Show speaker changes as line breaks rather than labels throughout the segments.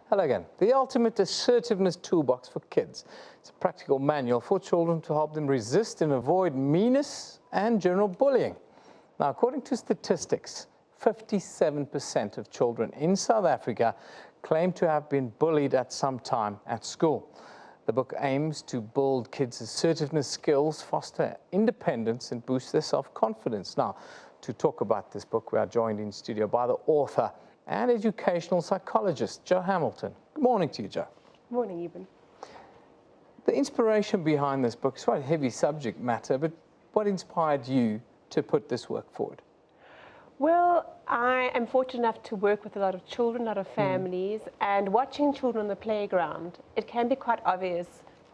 Hello again. The ultimate assertiveness toolbox for kids. It's a practical manual for children to help them resist and avoid meanness and general bullying. Now, according to statistics, 57% of children in South Africa claim to have been bullied at some time at school. The book aims to build kids' assertiveness skills, foster independence, and boost their self-confidence. Now, to talk about this book, we are joined in studio by the author and educational psychologist, Jo Hamilton. Good morning to you, Jo.
Good morning, Eben.
The inspiration behind this book is quite a heavy subject matter, but what inspired you to put this work forward?
Well, I am fortunate enough to work with a lot of children, a lot of families, and watching children on the playground, it can be quite obvious,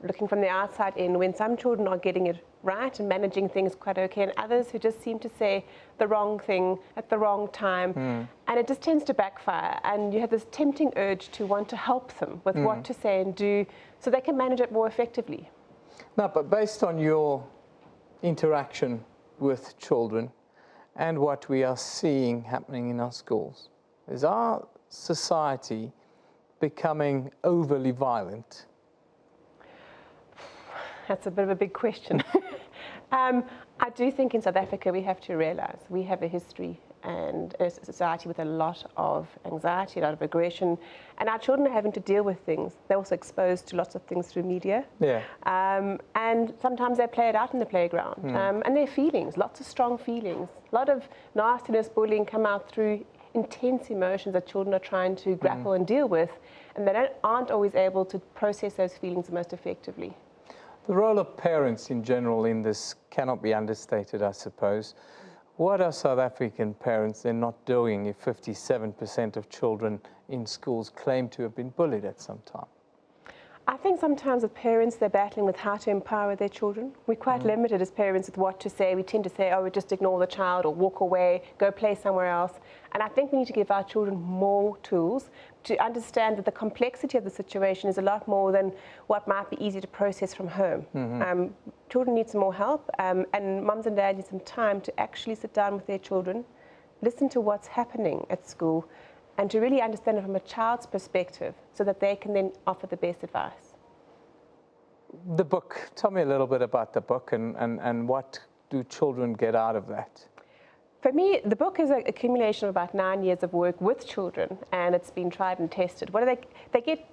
looking from the outside in, when some children are getting it right and managing things quite okay, and others who just seem to say the wrong thing at the wrong time, and it just tends to backfire, and you have this tempting urge to want to help them with what to say and do so they can manage it more effectively.
Now, but based on your interaction with children and what we are seeing happening in our schools, is our society becoming overly violent?
That's a bit of a big question. I do think in South Africa we have to realize we have a history and a society with a lot of anxiety, a lot of aggression, and our children are having to deal with things. They're also exposed to lots of things through media. And sometimes they play it out in the playground. And their feelings, lots of strong feelings. A lot of nastiness, bullying come out through intense emotions that children are trying to grapple and deal with, and they aren't always able to process those feelings most effectively.
The role of parents in general in this cannot be understated, I suppose. What are South African parents then not doing if 57% of children in schools claim to have been bullied at some time?
I think sometimes with parents, they're battling with how to empower their children. We're quite limited as parents with what to say. We tend to say, oh, we just ignore the child or walk away, go play somewhere else. And I think we need to give our children more tools to understand that the complexity of the situation is a lot more than what might be easy to process from home. Children need some more help, and mums and dads need some time to actually sit down with their children, listen to what's happening at school, and to really understand it from a child's perspective so that they can then offer the best advice.
The book, tell me a little bit about the book and what do children get out of that?
For me, the book is an accumulation of about 9 years of work with children, and it's been tried and tested. What do they get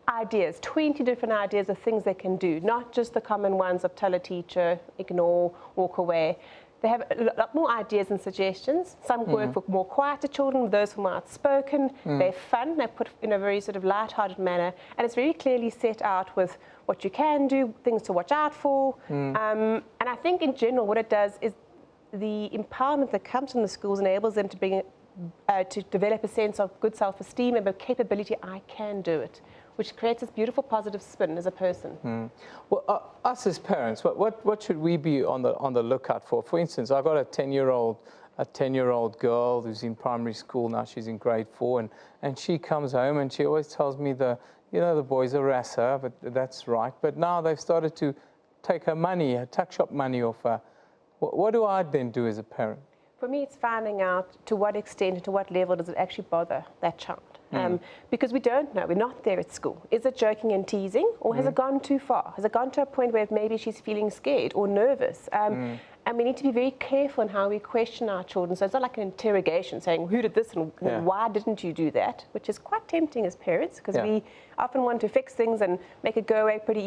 ideas, 20 different ideas of things they can do, not just the common ones of tell a teacher, ignore, walk away. They have a lot more ideas and suggestions. Some work for more quieter children, those who are outspoken. They're fun, they're put in a very sort of light-hearted manner, and it's very clearly set out with what you can do, things to watch out for. And I think in general what it does is the empowerment that comes from the schools enables them to develop a sense of good self-esteem and the capability, I can do it, which creates this beautiful positive spin as a person.
Well, us as parents, what should we be on the lookout for? For instance, I've got a 10-year-old girl who's in primary school now. She's in grade 4, and she comes home and she always tells me the boys harass her, but that's right. But now they've started to take her money, her tuck shop money off her. What do I then do as a parent? For
me, it's finding out to what extent and to what level does it actually bother that child. Because we don't know, we're not there at school. Is it joking and teasing, or has it gone too far? Has it gone to a point where maybe she's feeling scared or nervous? And we need to be very careful in how we question our children. So it's not like an interrogation saying, who did this and why didn't you do that? Which is quite tempting as parents, because we often want to fix things and make it go away pretty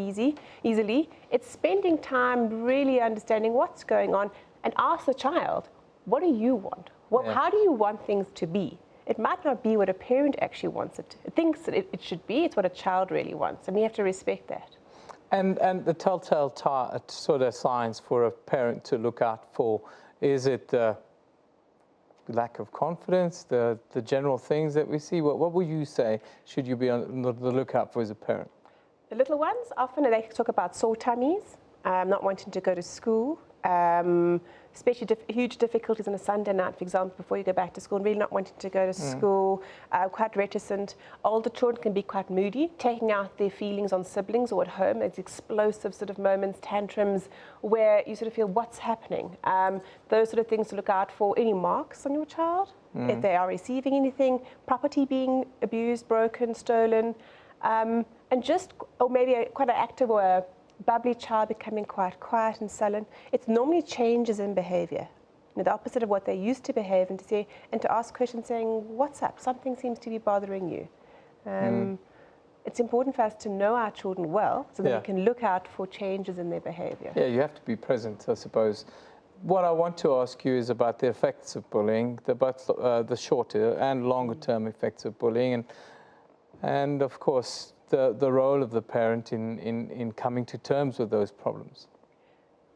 easily. It's spending time really understanding what's going on and ask the child, what do you want? How do you want things to be? It might not be what a parent actually wants it thinks that it should be. It's what a child really wants, and we have to respect that.
And the telltale sort of signs for a parent to look out for, is it the lack of confidence, the general things that we see? What would you say should you be on the lookout for as a parent?
The little ones, often they talk about sore tummies, not wanting to go to school, especially huge difficulties on a Sunday night, for example, before you go back to school, and really not wanting to go to school, quite reticent. Older children can be quite moody, taking out their feelings on siblings or at home. It's explosive sort of moments, tantrums, where you sort of feel, what's happening? Those sort of things to look out for. Any marks on your child, if they are receiving anything, property being abused, broken, stolen, and just, or maybe quite an active or a bubbly child becoming quite quiet and sullen. It's normally changes in behavior, the opposite of what they used to behave, and to ask questions saying, what's up? Something seems to be bothering you. It's important for us to know our children well, so that we can look out for changes in their behavior.
Yeah, you have to be present, I suppose. What I want to ask you is about the effects of bullying, both the shorter and longer term effects of bullying, and of course, the role of the parent in coming to terms with those problems.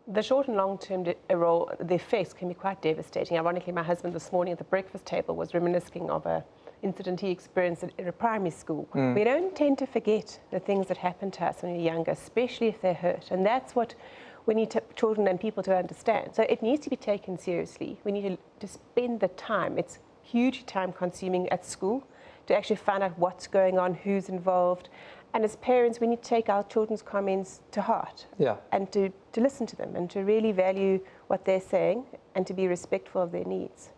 The short and long-term role, the effects can be quite devastating. Ironically, my husband this morning at the breakfast table was reminiscing of an incident he experienced at a primary school. We don't tend to forget the things that happen to us when we're younger, especially if they're hurt. And that's what we need children and people to understand. So it needs to be taken seriously. We need to spend the time. It's hugely time-consuming at school to actually find out what's going on, who's involved. And as parents, we need to take our children's comments to heart, and to listen to them and to really value what they're saying and to be respectful of their needs.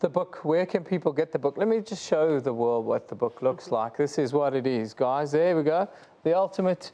The book, where can people get the book? Let me just show the world what the book looks like. This is what it is, guys. There we go. The ultimate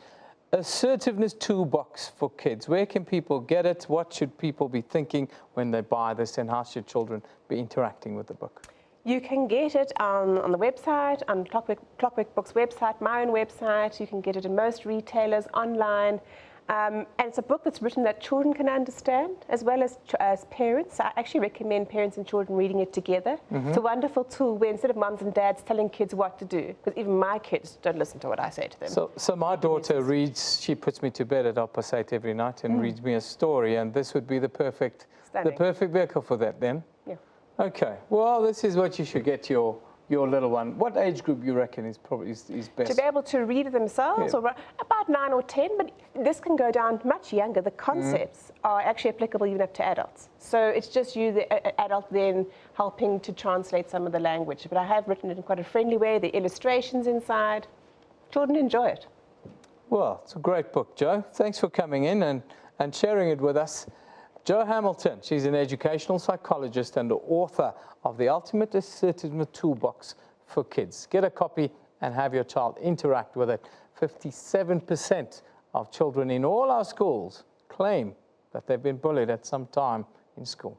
Assertiveness Toolbox for kids. Where can people get it? What should people be thinking when they buy this, and how should children be interacting with the book?
You can get it on the website, on Clockwork Books website, my own website. You can get it in most retailers, online. And it's a book that's written that children can understand, as well as parents. I actually recommend parents and children reading it together. It's a wonderful tool where instead of mums and dads telling kids what to do, because even my kids don't listen to what I say to them.
So my daughter reads, she puts me to bed at 8:30 every night and reads me a story, and this would be the perfect vehicle for that then.
Yeah.
Okay, well, this is what you should get your little one. What age group you reckon is best?
To be able to read it themselves, or about 9 or 10, but this can go down much younger. The concepts are actually applicable even up to adults. So it's just you, the adult, then helping to translate some of the language. But I have written it in quite a friendly way, the illustrations inside. Children enjoy it.
Well, it's a great book, Jo. Thanks for coming in and sharing it with us. Jo Hamilton, she's an educational psychologist and the author of The Ultimate Assertiveness Toolbox for Kids. Get a copy and have your child interact with it. 57% of children in all our schools claim that they've been bullied at some time in school.